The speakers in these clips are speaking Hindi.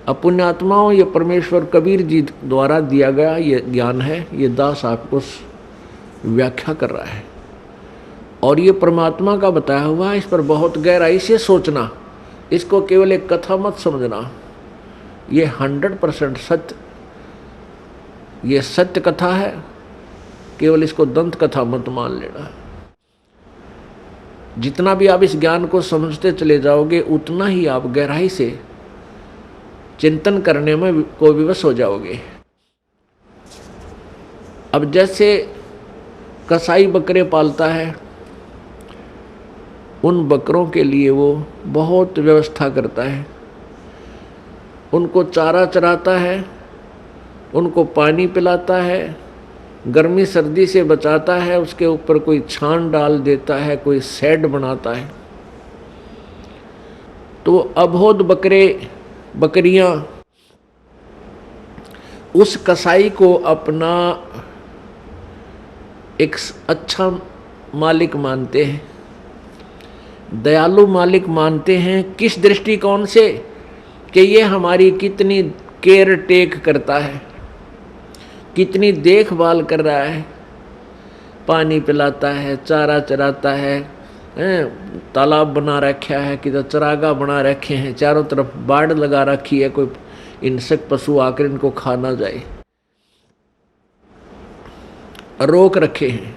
अब पुण्यात्माओं, ये परमेश्वर कबीर जी द्वारा दिया गया ये ज्ञान है, ये दास आपको व्याख्या कर रहा है और ये परमात्मा का बताया हुआ है। इस पर बहुत गहराई से सोचना, इसको केवल एक कथा मत समझना। ये 100% सत्य, ये सत्य कथा है, केवल इसको दंत कथा मत मान लेना। जितना भी आप इस ज्ञान को समझते चले जाओगे उतना ही आप गहराई से चिंतन करने में को विवश हो जाओगे। अब जैसे कसाई बकरे पालता है, उन बकरों के लिए वो बहुत व्यवस्था करता है, उनको चारा चराता है, उनको पानी पिलाता है, गर्मी सर्दी से बचाता है, उसके ऊपर कोई छान डाल देता है, कोई शेड बनाता है। तो अबोध बकरे बकरियां उस कसाई को अपना एक अच्छा मालिक मानते हैं, दयालु मालिक मानते हैं। किस दृष्टिकोण से? कि ये हमारी कितनी केयर टेक करता है, कितनी देखभाल कर रहा है, पानी पिलाता है, चारा चराता है, तालाब बना रखा है, किधर चरागा बना रखे हैं, चारों तरफ बाड़ लगा रखी है, कोई हिंसक पशु आकर इनको खा ना जाए, रोक रखे हैं।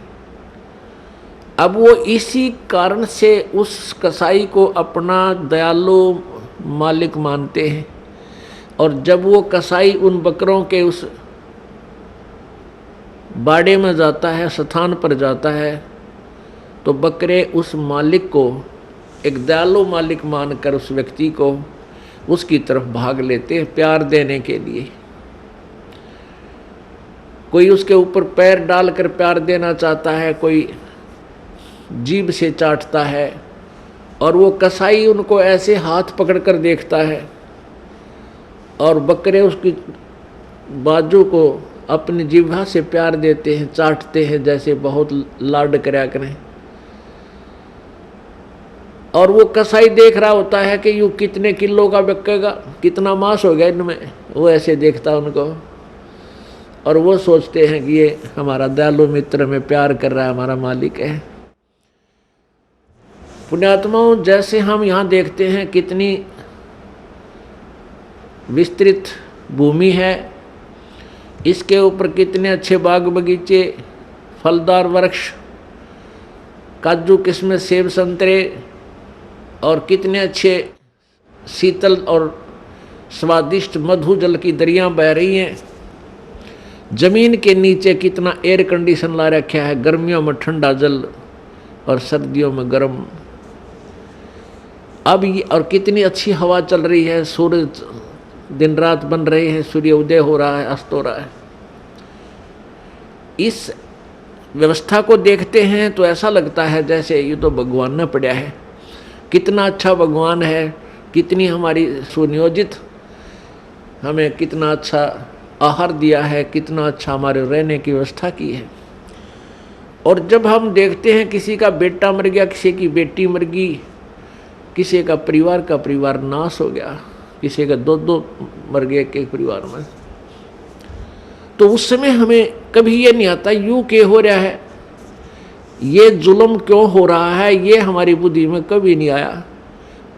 अब वो इसी कारण से उस कसाई को अपना दयालु मालिक मानते हैं। और जब वो कसाई उन बकरों के उस बाड़े में जाता है, स्थान पर जाता है, तो बकरे उस मालिक को एक दयालु मालिक मानकर उस व्यक्ति को उसकी तरफ भाग लेते हैं प्यार देने के लिए। कोई उसके ऊपर पैर डालकर प्यार देना चाहता है, कोई जीभ से चाटता है, और वो कसाई उनको ऐसे हाथ पकड़कर देखता है और बकरे उसकी बाजू को अपनी जिह्वा से प्यार देते हैं, चाटते हैं, जैसे बहुत लाड करया करें। और वो कसाई देख रहा होता है कि यूँ कितने किलो का बिकेगा, कितना मांस हो गया इनमें, वो ऐसे देखता उनको और वो सोचते हैं कि ये हमारा दयालु मित्र में प्यार कर रहा है, हमारा मालिक है। पुण्यात्माओं, जैसे हम यहाँ देखते हैं कितनी विस्तृत भूमि है, इसके ऊपर कितने अच्छे बाग बगीचे, फलदार वृक्ष, काजू किस्में, सेब संतरे, और कितने अच्छे शीतल और स्वादिष्ट मधु जल की दरियाँ बह रही हैं। जमीन के नीचे कितना एयर कंडीशन ला रखा है, गर्मियों में ठंडा जल और सर्दियों में गर्म। अब ये और कितनी अच्छी हवा चल रही है, सूरज दिन रात बन रहे हैं, सूर्य उदय हो रहा है, अस्त हो रहा है। इस व्यवस्था को देखते हैं तो ऐसा लगता है जैसे ये तो भगवान ने पढ़ा है, कितना अच्छा भगवान है, कितनी हमारी सुनियोजित, हमें कितना अच्छा आहार दिया है, कितना अच्छा हमारे रहने की व्यवस्था की है। और जब हम देखते हैं किसी का बेटा मर गया, किसी की बेटी मर गई, किसी का परिवार नाश हो गया, किसी का दो मर गए एक परिवार में, तो उस समय हमें कभी ये नहीं आता यूं क्यों हो रहा है, ये जुल्म क्यों हो रहा है, ये हमारी बुद्धि में कभी नहीं आया।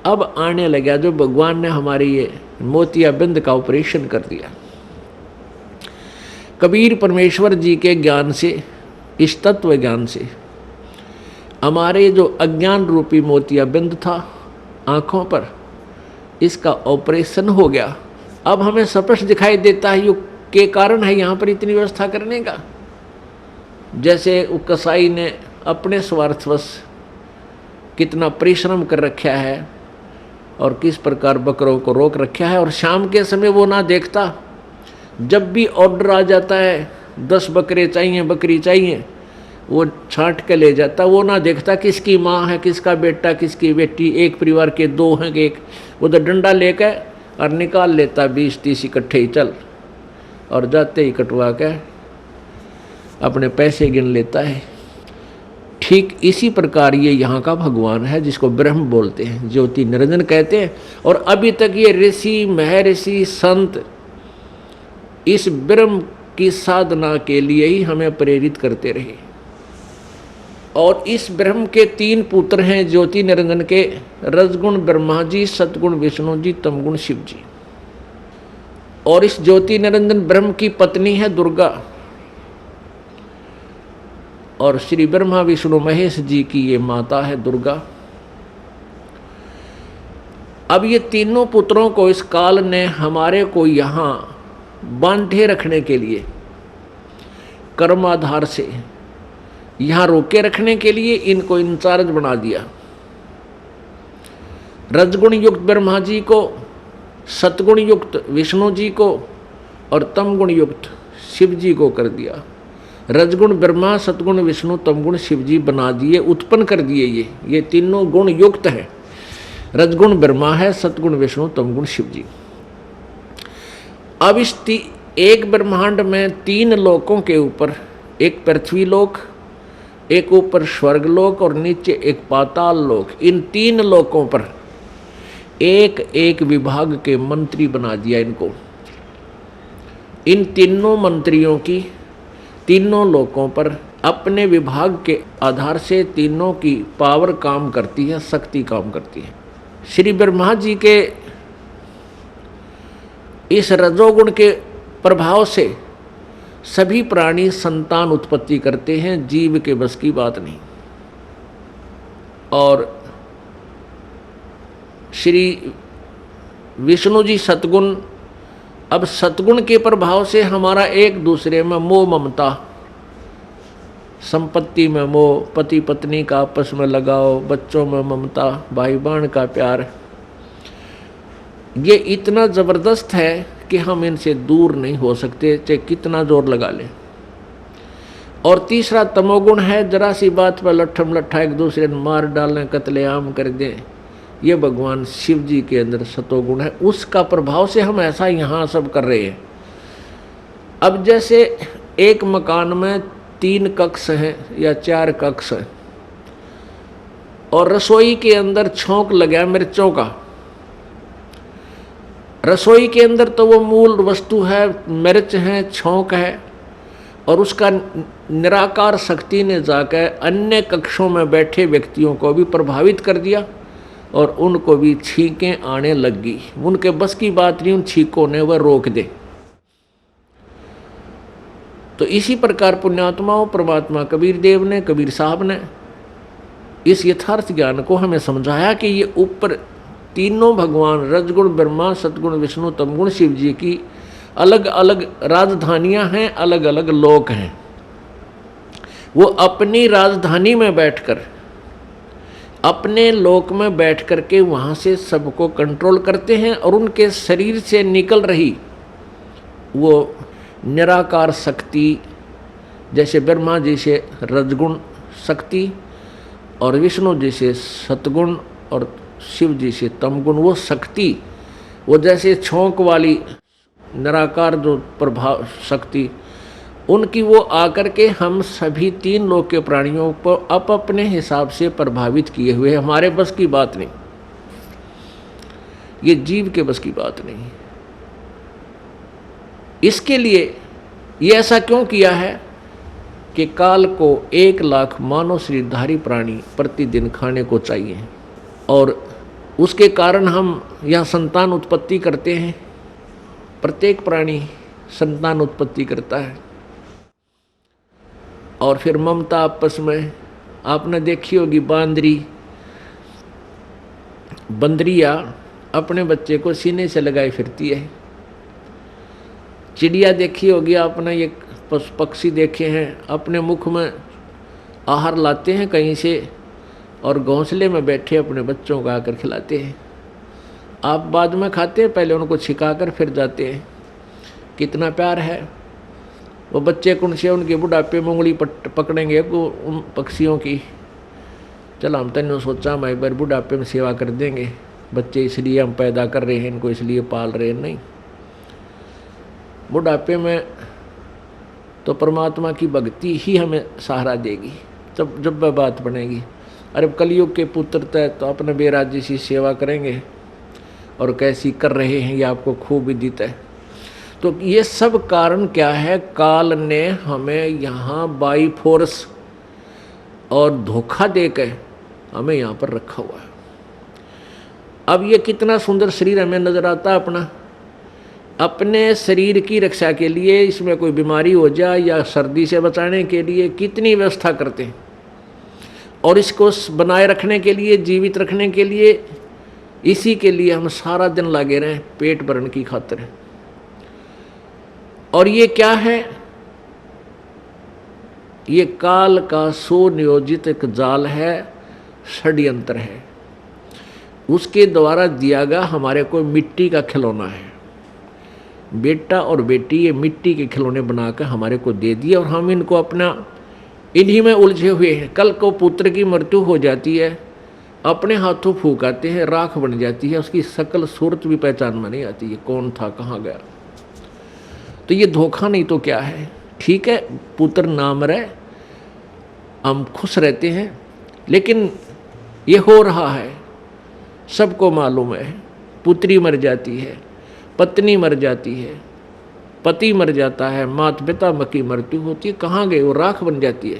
अब आने लगा जो भगवान ने हमारी ये मोतियाबिंद का ऑपरेशन कर दिया। कबीर परमेश्वर जी के ज्ञान से, इस तत्व ज्ञान से हमारे जो अज्ञान रूपी मोतियाबिंद था आँखों पर, इसका ऑपरेशन हो गया। अब हमें स्पष्ट दिखाई देता है युग के कारण है यहाँ पर इतनी व्यवस्था करने का। जैसे वो कसाई ने अपने स्वार्थवश कितना परिश्रम कर रखा है और किस प्रकार बकरों को रोक रखा है, और शाम के समय वो ना देखता, जब भी ऑर्डर आ जाता है 10 बकरे चाहिए, बकरी चाहिए, वो छांट के ले जाता, वो ना देखता किसकी माँ है, किसका बेटा, किसकी बेटी, एक परिवार के 2 हैं कि एक, वो तो डंडा लेकर और निकाल लेता 20-30 इकट्ठे ही चल, और जाते ही कटवा के अपने पैसे गिन लेता है। ठीक इसी प्रकार ये यहाँ का भगवान है जिसको ब्रह्म बोलते हैं, ज्योति निरंजन कहते हैं। और अभी तक ये ऋषि महर्षि संत इस ब्रह्म की साधना के लिए ही हमें प्रेरित करते रहे। और इस ब्रह्म के 3 पुत्र हैं ज्योति निरंजन के, रजगुण ब्रह्मा जी, सतगुण विष्णु जी, तमगुण शिव जी। और इस ज्योति निरंजन ब्रह्म की पत्नी है दुर्गा, और श्री ब्रह्मा विष्णु महेश जी की ये माता है दुर्गा। अब ये तीनों पुत्रों को इस काल ने हमारे को यहाँ बांधे रखने के लिए, कर्म आधार से यहाँ रोके रखने के लिए इनको इंचार्ज बना दिया। रजगुण युक्त ब्रह्मा जी को, सतगुण युक्त विष्णु जी को और तमगुण युक्त शिव जी को कर दिया। रजगुण ब्रह्मा, सतगुण विष्णु, तमगुण शिव जी बना दिए, उत्पन्न कर दिए। ये तीनों गुण युक्त है। रजगुण ब्रह्मा है, सतगुण विष्णु, तमगुण शिव जी। अब इस एक ब्रह्मांड में 3 लोकों के ऊपर, एक पृथ्वी लोक, एक ऊपर स्वर्ग लोक और नीचे एक पाताल लोक, इन 3 लोकों पर एक एक विभाग के मंत्री बना दिया इनको। इन तीनों मंत्रियों की तीनों लोकों पर अपने विभाग के आधार से तीनों की पावर काम करती है, शक्ति काम करती है। श्री ब्रह्मा जी के इस रजोगुण के प्रभाव से सभी प्राणी संतान उत्पत्ति करते हैं, जीव के बस की बात नहीं। और श्री विष्णु जी सतगुण, अब सतगुण के प्रभाव से हमारा एक दूसरे में मोह ममता, संपत्ति में मोह, पति पत्नी का आपस में लगाव, बच्चों में ममता, भाई बहन का प्यार, ये इतना जबरदस्त है कि हम इनसे दूर नहीं हो सकते, चाहे कितना जोर लगा लें। और तीसरा तमोगुण है, जरा सी बात पर लट्ठम लट्ठा एक दूसरे ने मार डालें, कत्लेआम कर दें। ये भगवान शिव जी के अंदर सतोगुण है, उसका प्रभाव से हम ऐसा यहाँ सब कर रहे हैं। अब जैसे एक मकान में 3 कक्ष हैं या 4 कक्ष हैं, और रसोई के अंदर छौंक लगा मिर्चों का। रसोई के अंदर तो वो मूल वस्तु है, मिर्च है, छौंक है, और उसका निराकार शक्ति ने जाकर अन्य कक्षों में बैठे व्यक्तियों को भी प्रभावित कर दिया और उनको भी छींकें आने लग गई। उनके बस की बात नहीं उन छींकों ने वह रोक दे। तो इसी प्रकार पुण्यात्माओं, परमात्मा कबीर देव ने, कबीर साहब ने इस यथार्थ ज्ञान को हमें समझाया कि ये ऊपर तीनों भगवान रजगुण ब्रह्मा, सतगुण विष्णु, तमगुण शिव जी की अलग अलग राजधानियां हैं, अलग अलग लोक हैं। वो अपनी राजधानी में बैठकर, अपने लोक में बैठ कर के वहाँ से सबको कंट्रोल करते हैं, और उनके शरीर से निकल रही वो निराकार शक्ति, जैसे ब्रह्मा जी से रजगुण शक्ति और विष्णु जी से सतगुण और शिव जी से तमगुण, वो शक्ति, वो जैसे छौंक वाली निराकार जो प्रभाव शक्ति, उनकी वो आकर के हम सभी 3 लोक के प्राणियों को अपने हिसाब से प्रभावित किए हुए, हमारे बस की बात नहीं, ये जीव के बस की बात नहीं। इसके लिए ये ऐसा क्यों किया है कि काल को 1 लाख मानव शरीरधारी प्राणी प्रतिदिन खाने को चाहिए, और उसके कारण हम यहाँ संतान उत्पत्ति करते हैं। प्रत्येक प्राणी संतान उत्पत्ति करता है, और फिर ममता आपस में, आपने देखी होगी बंदरिया अपने बच्चे को सीने से लगाई फिरती है। चिड़िया देखी होगी आपने, ये पक्षी देखे हैं, अपने मुख में आहार लाते हैं कहीं से और घोंसले में बैठे अपने बच्चों को आकर खिलाते हैं। आप बाद में खाते हैं, पहले उनको छिकाकर फिर जाते हैं। कितना प्यार है। वो बच्चे कौन से उनके बुढ़ापे में उंगली पकड़ेंगे उन पक्षियों की। चलो हम तो सोचा हम एक बार बुढ़ापे में सेवा कर देंगे, बच्चे इसलिए हम पैदा कर रहे हैं, इनको इसलिए पाल रहे हैं, नहीं। बुढ़ापे में तो परमात्मा की भक्ति ही हमें सहारा देगी। तब जब वह बात बनेगी। अरे कलयुग के पुत्र तय तो अपने बेराजी सी सेवा करेंगे और कैसी कर रहे हैं ये आपको खूब विदित है। तो ये सब कारण क्या है, काल ने हमें यहाँ बाई फोर्स और धोखा देकर हमें यहाँ पर रखा हुआ है। अब ये कितना सुंदर शरीर हमें नजर आता है अपना, अपने शरीर की रक्षा के लिए, इसमें कोई बीमारी हो जाए या सर्दी से बचाने के लिए कितनी व्यवस्था करते हैं, और इसको बनाए रखने के लिए, जीवित रखने के लिए, इसी के लिए हम सारा दिन लगे रहें पेट भरने की खातिर। और ये क्या है, ये काल का सुनियोजित एक जाल है, षड्यंत्र है। उसके द्वारा दिया गया हमारे को मिट्टी का खिलौना है। बेटा और बेटी ये मिट्टी के खिलौने बनाकर हमारे को दे दिए और हम इनको अपना इन्हीं में उलझे हुए हैं। कल को पुत्र की मृत्यु हो जाती है, अपने हाथों फूंक आते हैं, राख बन जाती है, उसकी शकल सूरत भी पहचान में नहीं आती है, कौन था कहाँ गया। तो ये धोखा नहीं तो क्या है। ठीक है, पुत्र ना मरे, हम खुश रहते हैं, लेकिन ये हो रहा है, सबको मालूम है। पुत्री मर जाती है, पत्नी मर जाती है, पति मर जाता है, माता पिता की मृत्यु होती है, कहाँ गए, वो राख बन जाती है।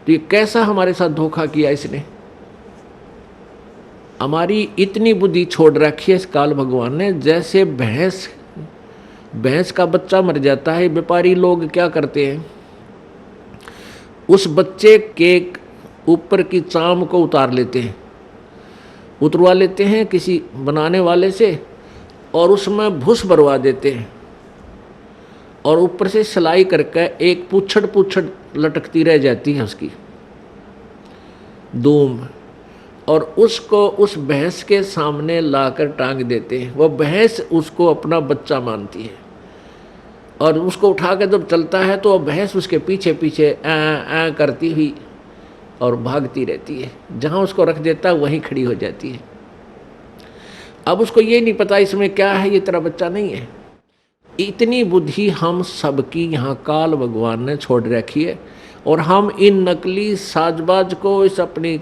तो ये कैसा हमारे साथ धोखा किया इसने। हमारी इतनी बुद्धि छोड़ रखी है इस काल भगवान ने। जैसे भैंस का बच्चा मर जाता है, व्यापारी लोग क्या करते हैं, उस बच्चे के ऊपर की चाम को उतार लेते हैं, उतरवा लेते हैं किसी बनाने वाले से, और उसमें भूस भरवा देते हैं, और ऊपर से सिलाई करके एक पूछड़ लटकती रह जाती है उसकी दूम, और उसको उस भैंस के सामने लाकर टांग देते हैं। वह भैंस उसको अपना बच्चा मानती है, और उसको उठाकर जब चलता है तो वह भैंस उसके पीछे पीछे ऐ करती हुई और भागती रहती है। जहाँ उसको रख देता है वहीं खड़ी हो जाती है। अब उसको ये नहीं पता इसमें क्या है, ये तेरा बच्चा नहीं है। इतनी बुद्धि हम सबकी यहाँ काल भगवान ने छोड़ रखी है, और हम इन नकली साजबाज को, इस अपनी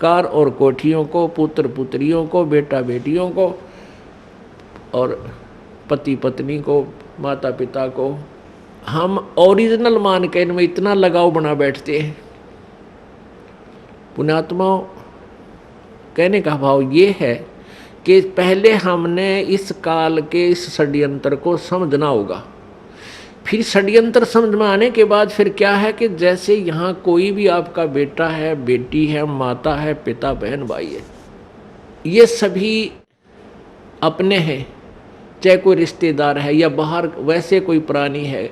कार और कोठियों को, पुत्र पुत्रियों को, बेटा बेटियों को, और पति पत्नी को, माता पिता को, हम ओरिजिनल मान के इनमें इतना लगाव बना बैठते हैं। पुण्यात्माओं, कहने का भाव ये है कि पहले हमने इस काल के इस षड्यंत्र को समझना होगा। फिर षड्यंत्र समझ में आने के बाद फिर क्या है कि जैसे यहाँ कोई भी आपका बेटा है, बेटी है, माता है, पिता, बहन, भाई है, ये सभी अपने हैं। चाहे कोई रिश्तेदार है या बाहर वैसे कोई प्राणी है,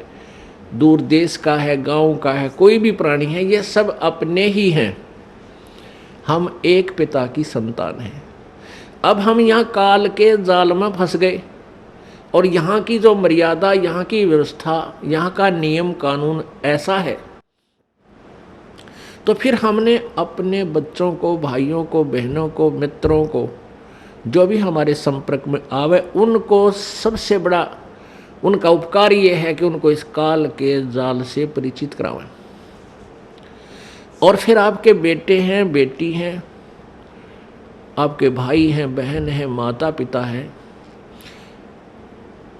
दूर देश का है, गांव का है, कोई भी प्राणी है, ये सब अपने ही हैं। हम एक पिता की संतान हैं। अब हम यहाँ काल के जाल में फंस गए, और यहाँ की जो मर्यादा, यहाँ की व्यवस्था, यहाँ का नियम कानून ऐसा है, तो फिर हमने अपने बच्चों को, भाइयों को, बहनों को, मित्रों को, जो भी हमारे संपर्क में आवे, उनको सबसे बड़ा उनका उपकार ये है कि उनको इस काल के जाल से परिचित करावें। और फिर आपके बेटे हैं, बेटी हैं, आपके भाई हैं, बहन हैं, माता पिता हैं,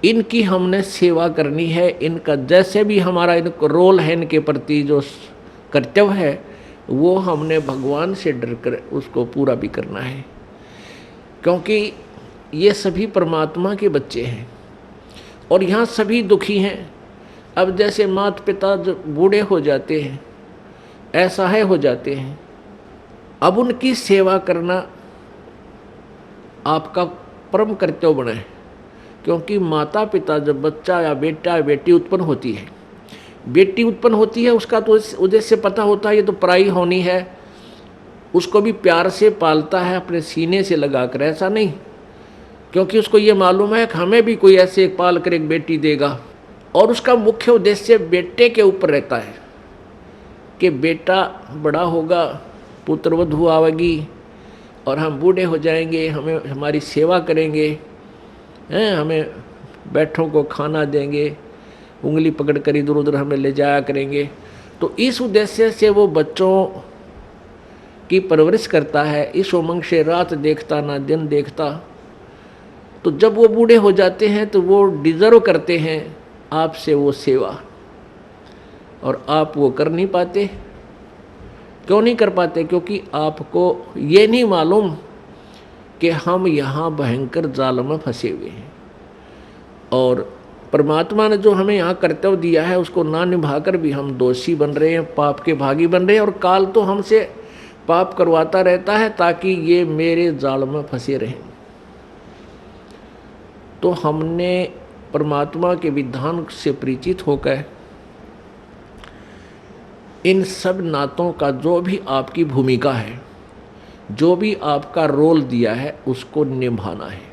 इनकी हमने सेवा करनी है। इनका जैसे भी हमारा इनको रोल है, इनके प्रति जो कर्तव्य है, वो हमने भगवान से डर कर उसको पूरा भी करना है, क्योंकि ये सभी परमात्मा के बच्चे हैं और यहाँ सभी दुखी हैं। अब जैसे माता पिता जो बूढ़े हो जाते हैं, असहाय हो जाते हैं, अब उनकी सेवा करना आपका परम कर्तव्य बना है, क्योंकि माता पिता जब बच्चा या बेटा या बेटी उत्पन्न होती है, बेटी उत्पन्न होती है, उसका तो उद्देश्य पता होता है, ये तो पराई होनी है, उसको भी प्यार से पालता है, अपने सीने से लगा कर। ऐसा नहीं, क्योंकि उसको ये मालूम है कि हमें भी कोई ऐसे पाल कर एक बेटी देगा, और उसका मुख्य उद्देश्य बेटे के ऊपर रहता है कि बेटा बड़ा होगा, पुत्रवधू आवेगी, और हम बूढ़े हो जाएंगे, हमें हमारी सेवा करेंगे, हैं, हमें बैठों को खाना देंगे, उंगली पकड़ कर इधर उधर हमें ले जाया करेंगे। तो इस उद्देश्य से वो बच्चों की परवरिश करता है, इस उमंग से रात देखता ना दिन देखता, तो जब वो बूढ़े हो जाते हैं तो वो डिज़र्व करते हैं आपसे वो सेवा, और आप वो कर नहीं पाते। क्यों नहीं कर पाते? क्योंकि आपको ये नहीं मालूम कि हम यहाँ भयंकर जाल में फंसे हुए हैं, और परमात्मा ने जो हमें यहाँ कर्तव्य दिया है उसको ना निभाकर भी हम दोषी बन रहे हैं, पाप के भागी बन रहे हैं, और काल तो हमसे पाप करवाता रहता है ताकि ये मेरे जाल में फंसे रहें। तो हमने परमात्मा के विधान से परिचित होकर इन सब नातों का जो भी आपकी भूमिका है, जो भी आपका रोल दिया है, उसको निभाना है।